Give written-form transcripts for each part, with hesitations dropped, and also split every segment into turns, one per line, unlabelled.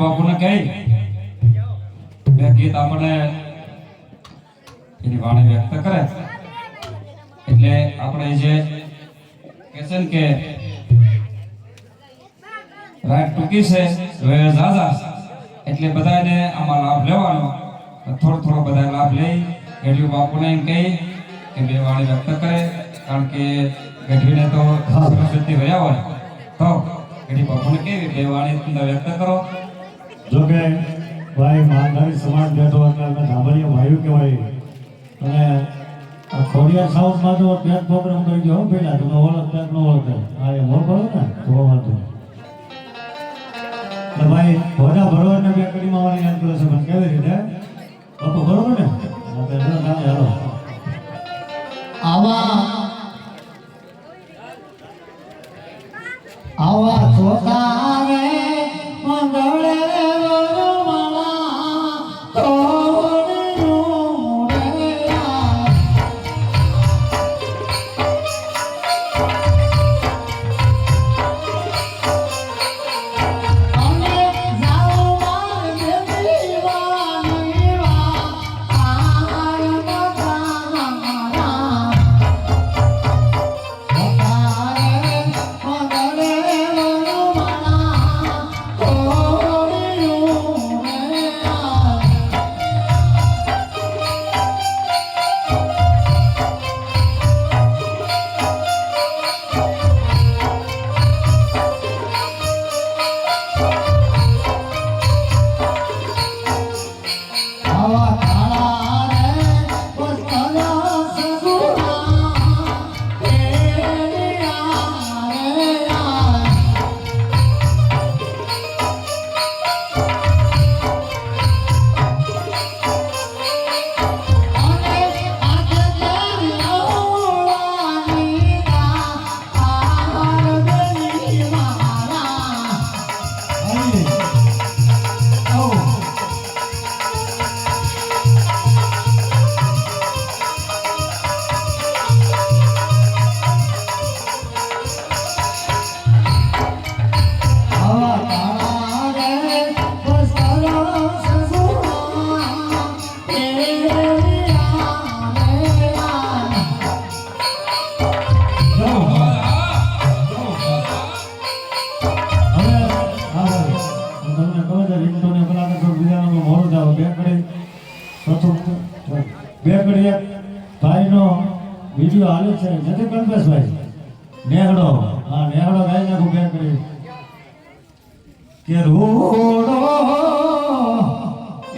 બાપુને કહી બે ગીત આપણે એની વાણી વ્યક્ત કરે એટલે આપણે જે કહે છે ને કે રાત ટૂંકી છે રોય ઝાઝા એટલે બધાને આમાં લાભ લેવાનો થોડો બધા લાભ લઈ ગઢવી બાપુને એમ કહી કે બે વાણી વ્યક્ત કરે કારણ કે ગઢવીને તો સરસ્વતી રહ્યા હોય તો ગઢવી બાપુને કેવી બે વાણી વ્યક્ત કરો.
જો કે ભાઈ માનધારી સમાજ બેઠો એટલે અમે ધાબળીયા ભાઈઓ કહેવાય અને આ ખોડિયાર સાઉથમાં તો પેટ પ્રોગ્રામ કરી ગયો પેલા તમે ઓળખતા ન ઓળખતા હા એ મોકલો ને તો વાંધો એટલે ભાઈ ભોજા ભરવાને બે કડીમાં વાળી યાદ કરે છે પણ કેવી રીતે બાપુ બરોબર ને હાલો
આવા ચોથા રે મંગળે ભાઈનો વિડીયો હાલે છે નથી કલ્પેશભાઈ નેહડો હા નેહડો ગાઈ નાખું બે કરી કે રોડો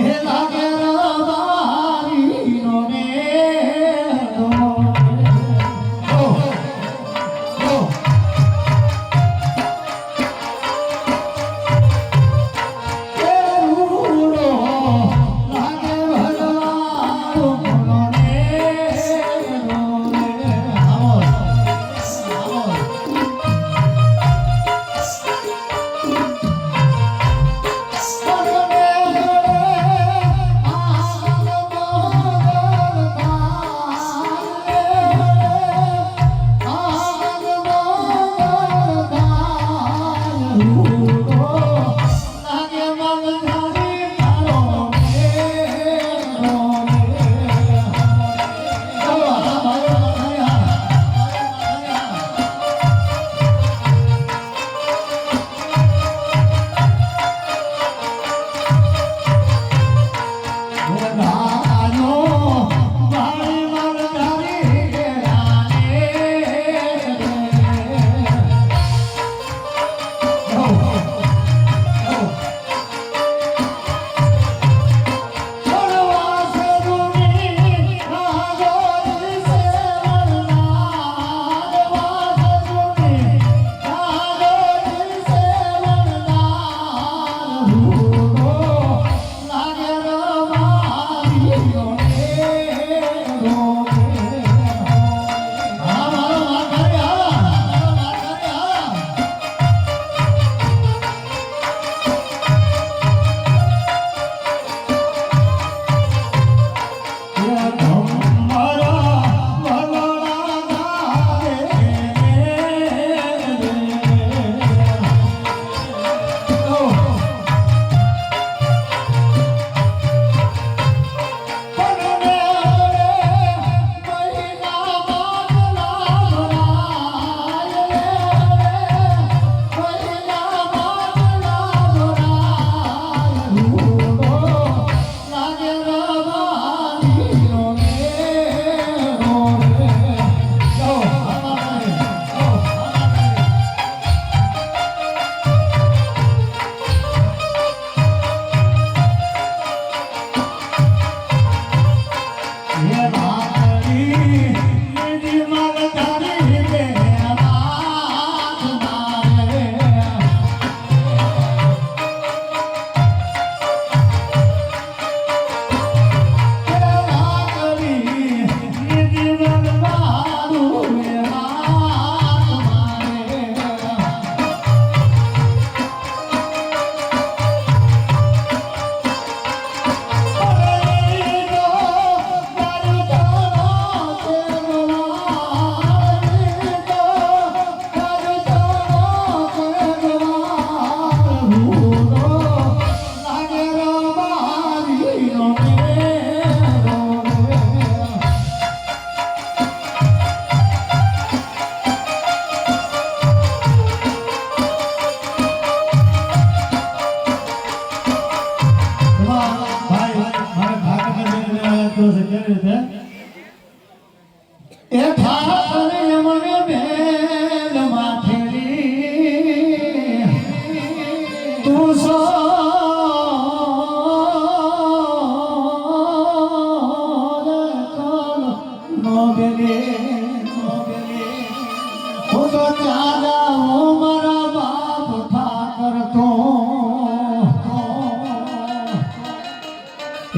એ લાગે રબારીનો નેહડો Oh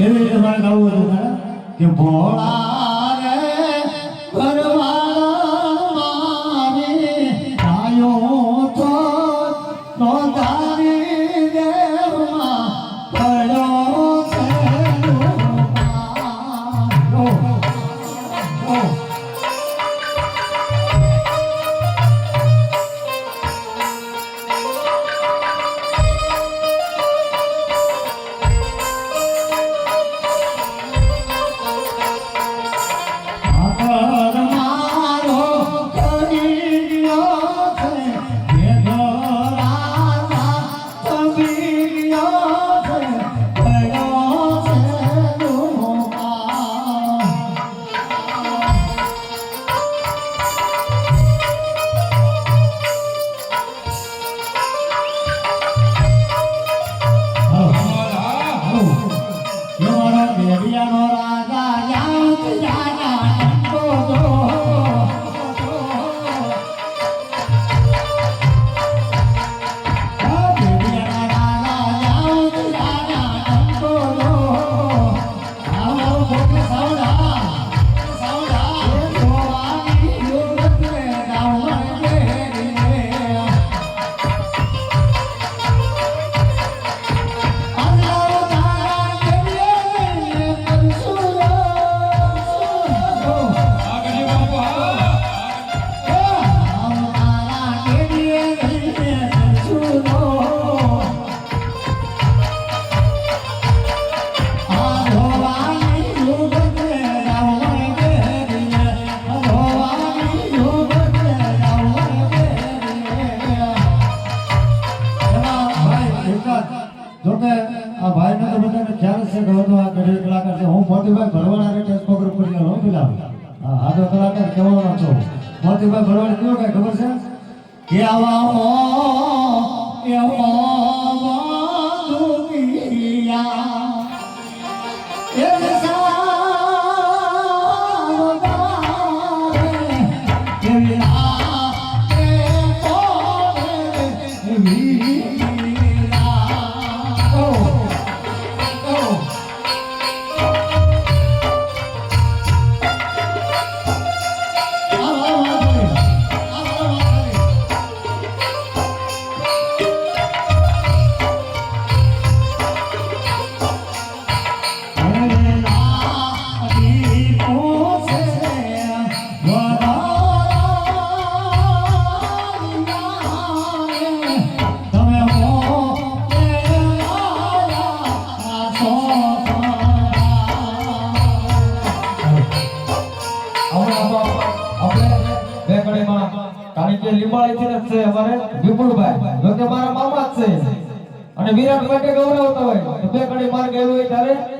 એવી રીતે મારે ગાવું હતું ખરા કે ભોળા રે ભરવાડા મારી આયો તો નો તારી દેવમાં પડ્યો છે જોકે આ ભાઈને તો બધાને ખ્યાલ છે કે હતો આ ગઢવી કલાકાર છે. હું મોતીભાઈ ભરવાડા રે ટેસ્ટ પ્રોગ્રામ કરી ગયો પેલા હા તો કલાકાર કેવાનો છો મોતીભાઈ ભરવાડ કેવો કઈ ખબર છે કે આવા અને વિરાટ માટે ગૌરવતા હોય તો બે કડી માર ગયેલું હોય ત્યારે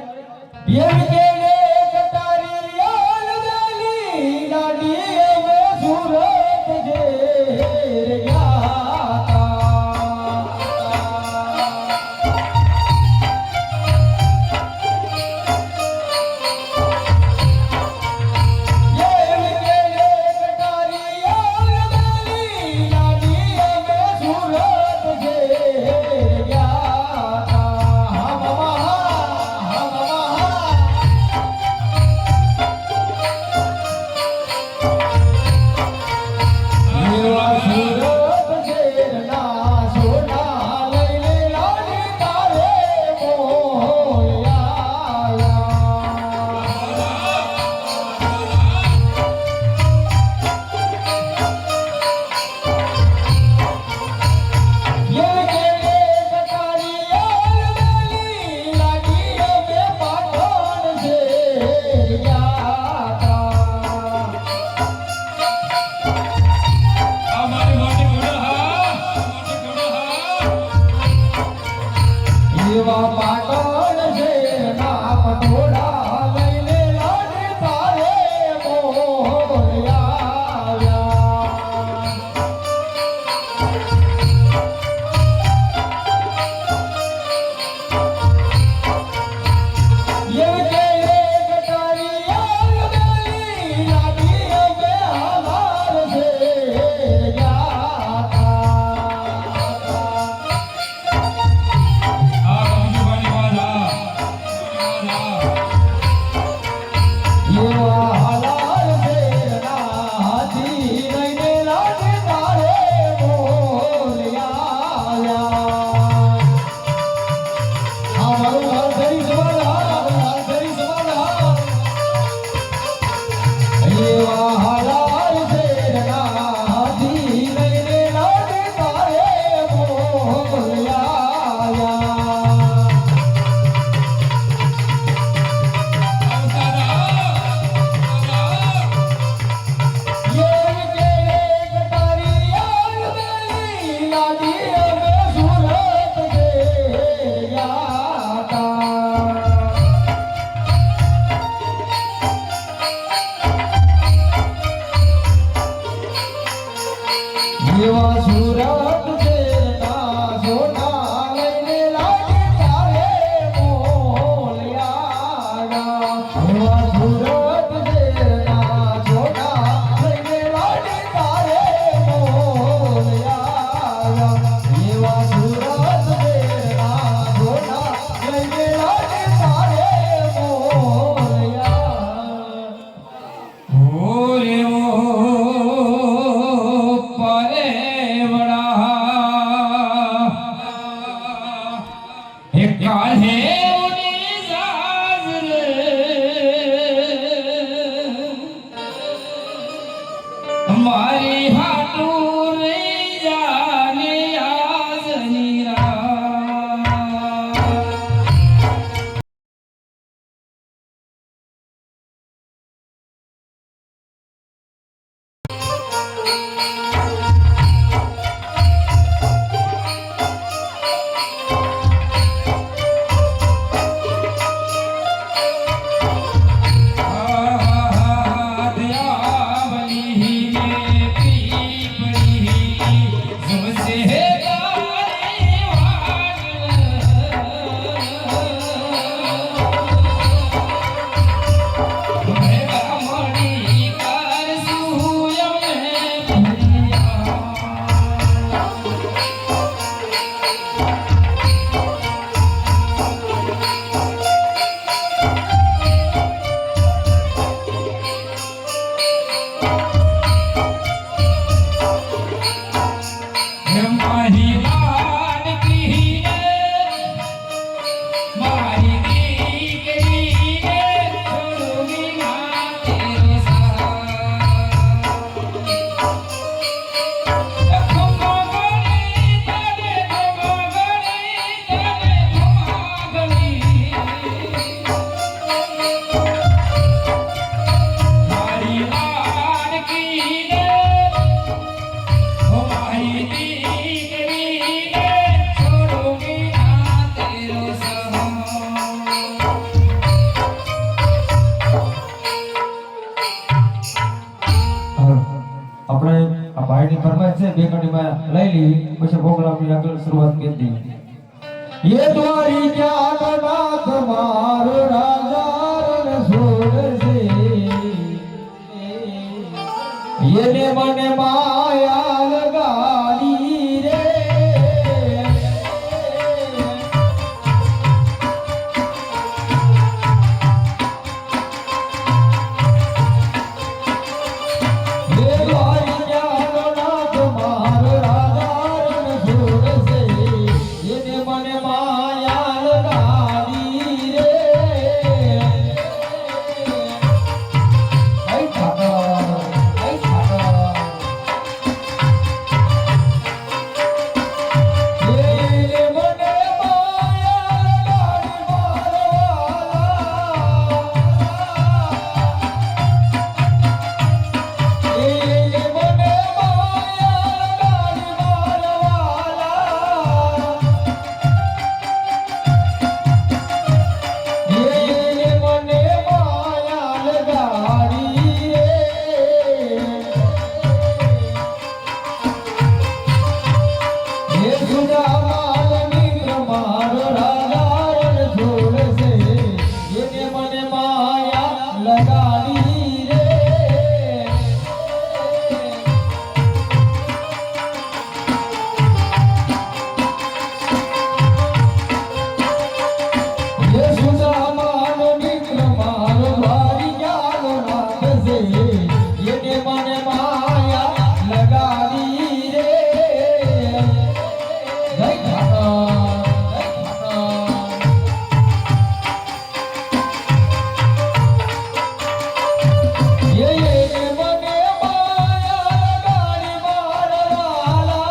મારી લાડકીને મારી દીકરીને છોડું ના તેરો
આપણે આ ભાઈની ફરમાઈશ છે બે કડીમાં લઈ લઈ પછી પ્રોગ્રામની આગળ શરૂઆત કરી દઈએ ये द्वारी क्या नाथ मारो राजा रण छोड़ से ये ने मन माया लगाड़ी रे ये द्वारी क्या नाथ मारो राजा रण छोड़ से ये ने मन माया लगाड़ी रे ऐ ठाकर ये मन माया लगाड़ी मारवाला ये मन माया लगाड़ी मारवाला ये मने माया लगाड़ी रे ये सुधा माल मित्र मारो राजा रण छोड़ से ये मने माया लगाड़ी रे ये सुधा माल मित्र मारो भारी जानो नाथ से ये मने माया लगाड़ी रे जय ठाकर ये मने माया लगाड़ी मारवाला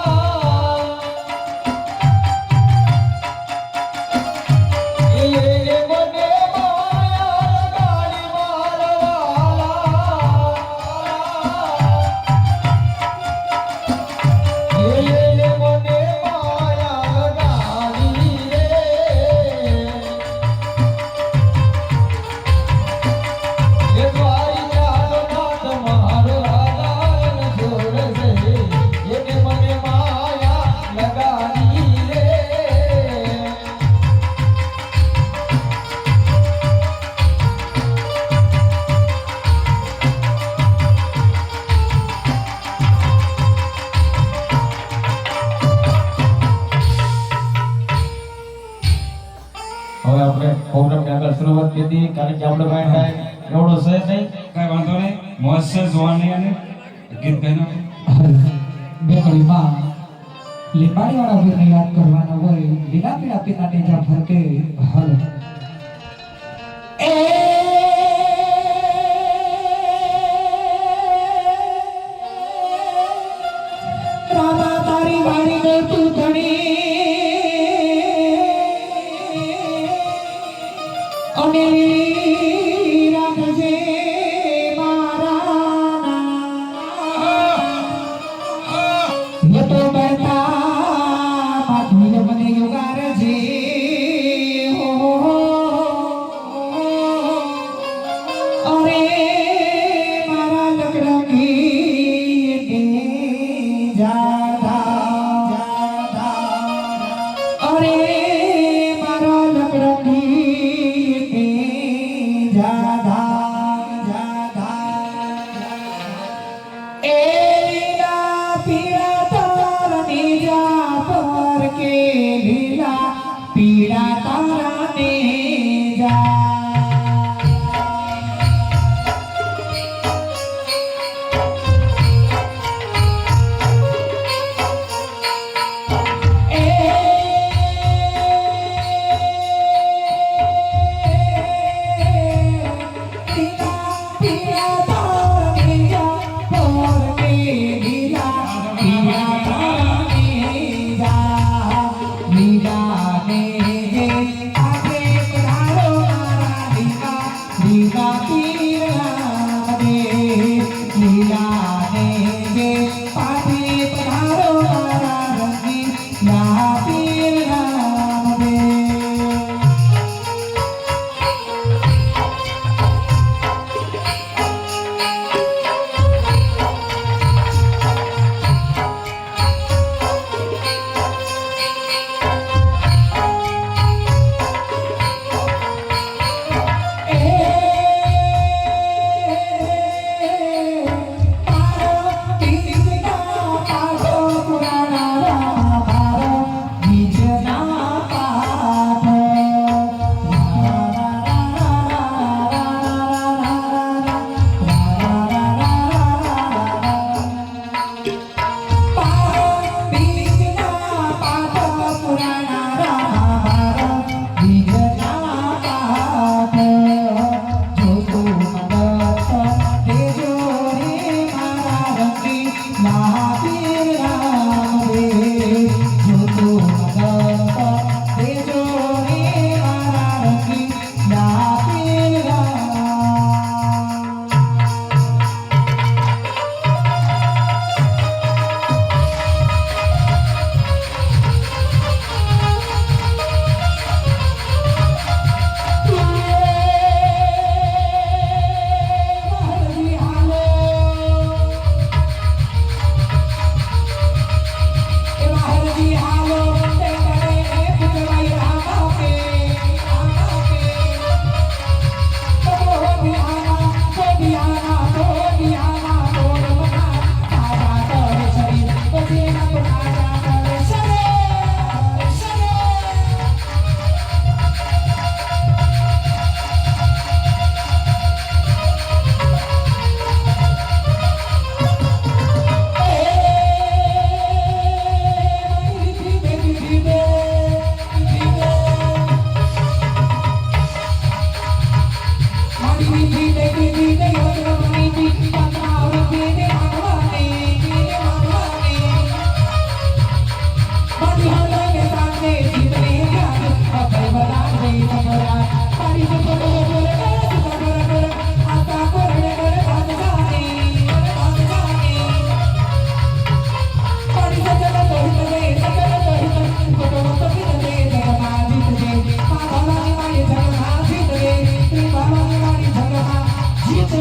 ये मने माया लगाड़ी मारवाला ये मने माया लगाड़ी रे ये द्वारी चालो नाथ मारो राजा रण छोड़ से ये मने माया लगाड़ी रे હવે આપણે પ્રોગ્રામની આગળ શરૂઆત કરી દઈએ કારણ કે આપણે પાસે ટાઈમ એવડો છે નહીં
કઈ વાંધો નહીં મોજ છે જોવાની અને ગીત ગાઈ નાખો.
બેકડીમાં લીંબાડીવાળા વીરને યાદ કરવાના હોય લીલા પીળા પીના નેજા ફરકે હલ એ રામા તારી વાણીને તું ધણી અને લીલી રાખજે મારા ये तो बता माधुर बने युगार जी हो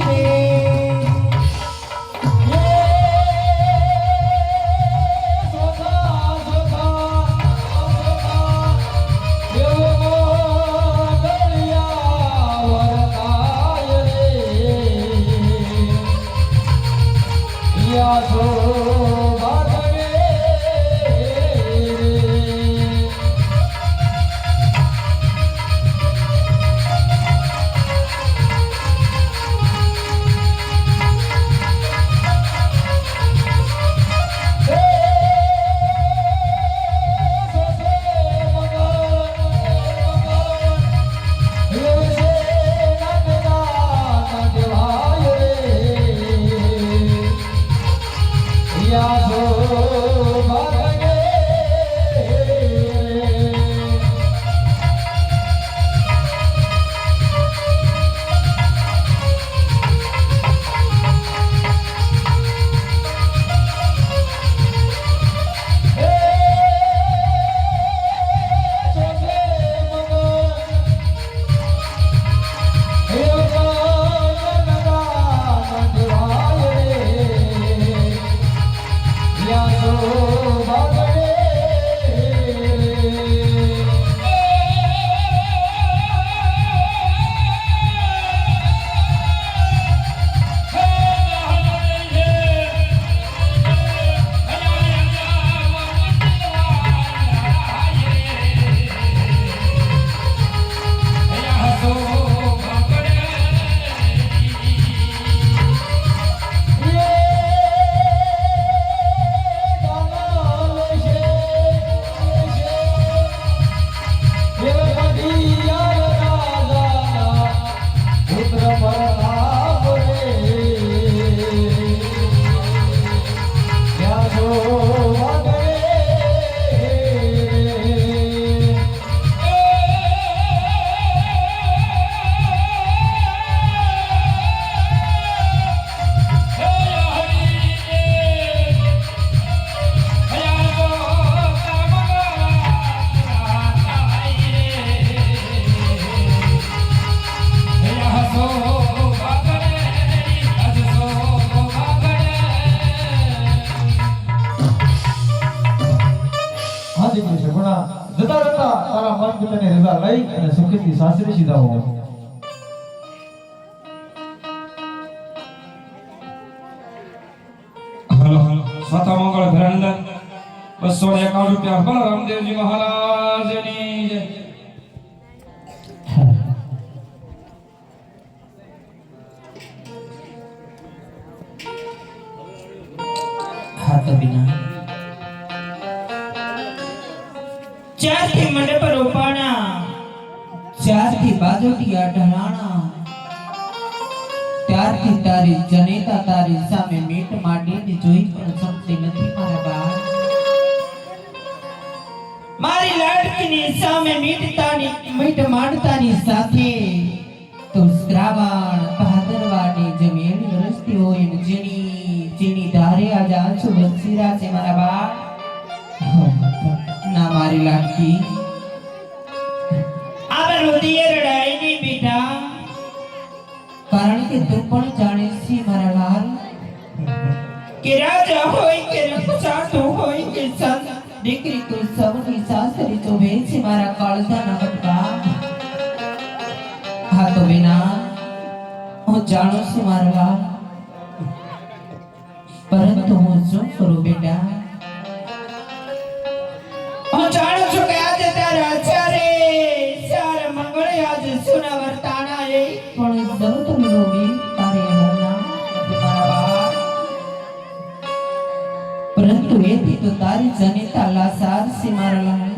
રે
જતા રહેતા તારા મન પિતાની રજા લઈ અને સુખેથી સાસરે સીધા હો.
હલો સ્વતઃ મંગળ ઘરાનંદર 251 રૂપિયા બોલો રામદેવજી મહારાજની જય.
હા તો બિના ચારથી મંડપ રોપાણા ચારથી બાજોટિયા ઢળાણા ત્યારથી તારી જનેતા તારી સામે મીટ માંડીને જોઈ પણ શકતી નથી મારા બાળ. મારી લાડકીની સામે મીટ માંડતાની સાથે તું શ્રાવણ ભાદરવાની જમીન વરસતી હોય એમ જેની ધારે આજ આંસુ વરસી રહ્યા છે મારા બાળ. ના મારી લાડકી આ રુધિર રડાઈની બેટા, કારણ કે તું પણ જાણે છે મારા લાલ કે રાજા હોય કે રક્ષાતો હોય કે સંત દીકરી તું સૌની સાસરી શોભે છે મારા કાળજાના બટકા. હા તો વિના હું જાણું છું મારા લાલ, પરંતુ હું શું કરું બેટા? હું જાણું છું કે આજે તારા ચાર મંગળે આજે સુના વર્તાણા એ પણ દઉં રોગી તારે હોના મારા બાપ. પરંતુ એથી તો તારી જનેતા લાસાર છે મારા લાલ,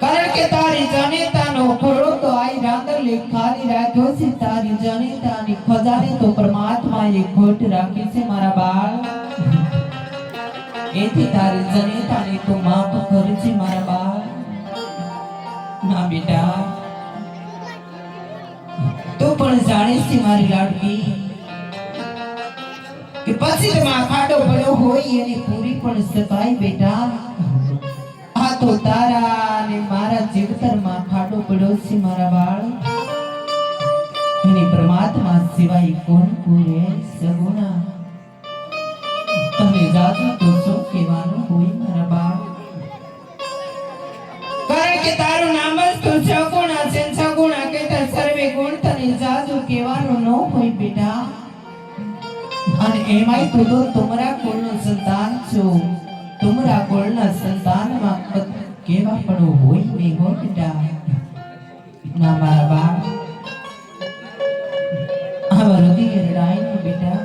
કારણ કે તારી જનેતાનો ઘોડો તો આઈ રાંદરલે ખાલી રાખ્યો છે. તારી જનેતાની ખજાને તો પરમાત્માએ ખોટ રાખી છે મારા બાળ. એથી તારી જનેતાને તો માફ કરજે મારા બાળ. ના બેટા, તું પણ જાણીશ છે મારી લાડકી કે પછી તમારા ખાડો પડ્યો હોય એની પૂરી પણ શકાય બેટા. આ તો તારા અને મારા જીવતરમાં ખાડો પડ્યો છે મારા બાળ. એની પરમાત્મા સિવાય કોણ પૂરે સગુણા તમે જાજો તો શું કહેવાનું હોય મારા બાળ કારણ કે તારું નામ જ તો સગુણા છે સગુણા કહેતા સર્વે ગુણ તને જાજો કહેવાનું ન હોય બેટા અને એમાંય તું તો તુમરા કુળનો સંતાન છો તુમરા કુળના સંતાનમાં કેવા પડો હોય નહીં હોય બેટા ના મારા બાળ આ વરદી રડાઈ બેટા